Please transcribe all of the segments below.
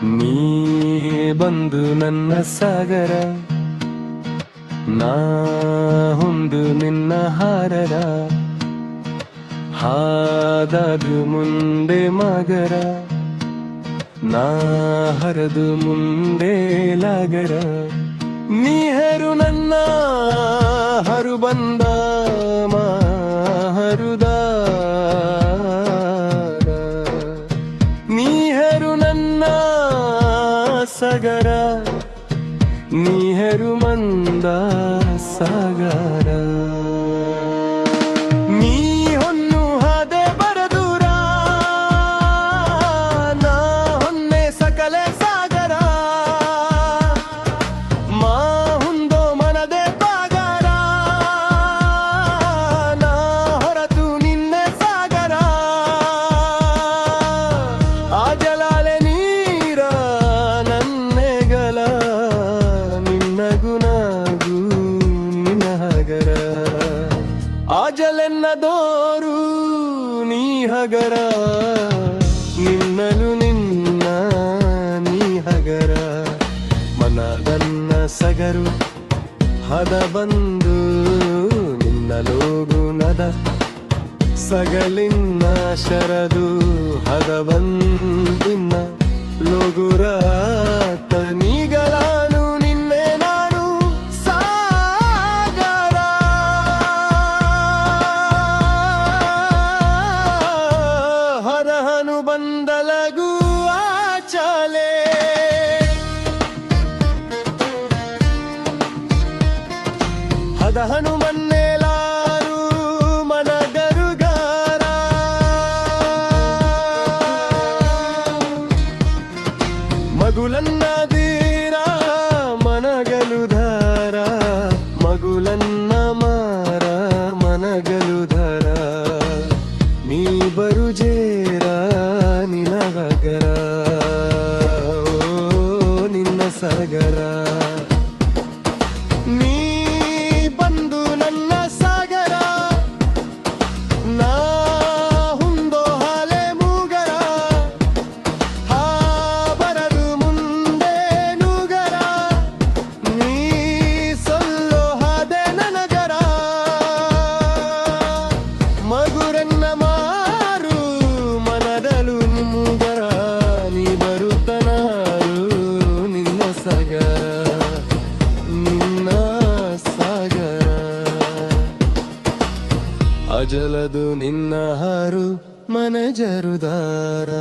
ನೀ ಬಂದು ನನ್ನ ಸಾಗರ, ನಾ ಹೊಂದು ನಿನ್ನ ಹಾರರ, ಹಾದದು ಮುಂದೆ ಮಗರ, ನಾ ಹರದು ಮುಂದೆ ಲಾಗರ. ನೀ ಹೆರು ನನ್ನ ಹರು ಬಂದ ಹರುದ, ನೀ ಹೆರು ನನ್ನ ಸಗರ, ನೀ ಹೆರು ಮಂದ ಸಾಗರ. ನೀ ಹೊನ್ನು ಹಾದೆ ಬರದೂರ, ನಾ ಹೊನ್ನೆ ಸಕಲೆ ಸಾಗರ, ಮಾ ಹುಂದೋ ಮನದೆ ಪಾಗರ, ನಾ ಹೊರತು ನಿನ್ನೆ ಸಾಗರ. ಆ ಜಲಾಲೆ ನೀರ ನನ್ನೆಗಲ, ನಿನ್ನ ಗುಣಗು ನಿನ್ನ ಹಗರ. ಆ ಜಲೆನ್ನದೋರು ನೀ ಹಗರ, ನಿನ್ನಲು ನಿನ್ನ ನೀ ಹಗರ. ಮನದನ್ನ ಸಗರು ಹದ ಬಂದು ನಿನ್ನ ಲೋಗುನದ, ಸಗಲಿನ್ನ ಶರದು ಹದ ಬಂದಿನ್ನ ಲೋಗುರ. ನೀಗಳಾನು ನಿನ್ನೆ ನಾನು ಸಾಗರ, ಹರಹನು ಬಂದಲಗು ಆಚಲೆ. ಹದಹನು ಮನ್ನೇಲಾರು ಮನಗರುಗಾರ, ಮಗುಲನ್ನ ದೀರ ಮನಗಲುಧಾರ, ಮಗುಲನ್ನ ಮಾರ ಮನಗಲುಧಾರ. ನೀ ಬರು ಜೇರ ನಿನಗರ, ಓ ನಿನ್ನ ಸಾಗರ. ನೀ ಬಂದು ನನ್ನ ಸಾಗರ, ನಾ ಹುಂದೋ ಹಾಲೆ ಮೂಗರ, ಹಾ ಬರದು ಮುಂದೆ ನೂಗರ. ನೀ ಸೊಲ್ಲೋ ಹಾದೆ ನನಗರ, ಮಗುರನ್ನ ಮಾರು ಮನದಲು ಮೂಗರ. ನೀ ಬರುತ್ತನಾರು ನಿನ್ನ ಸಾಗರ, ನಿನ್ನ ಸಾಗರ. ಅಜಲದು ನಿನ್ನ ಹಾರು ಮನ ಜರುದಾರ.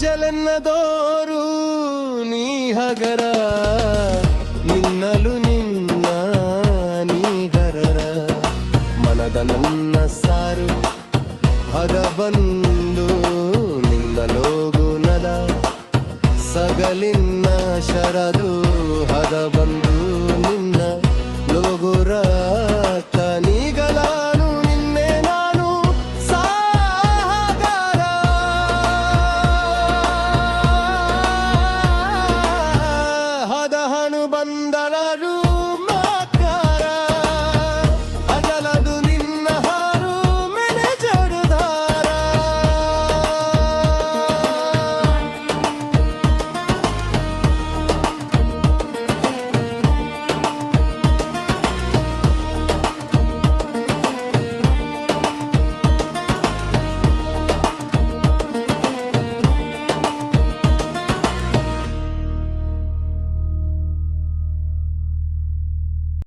ಜಲೆನ್ನದೋರು ನೀ ಹಗರ, ನಿನ್ನಲು ನಿನ್ನ ನೀ ಹರರ. ಮನದ ನನ್ನ ಸಾರು ಹದ ಬಂದು ನಿನ್ನ ಲೋಗುನದ, ಸಗಲಿನ್ನ ಶರದು ಹದ ಬಂದು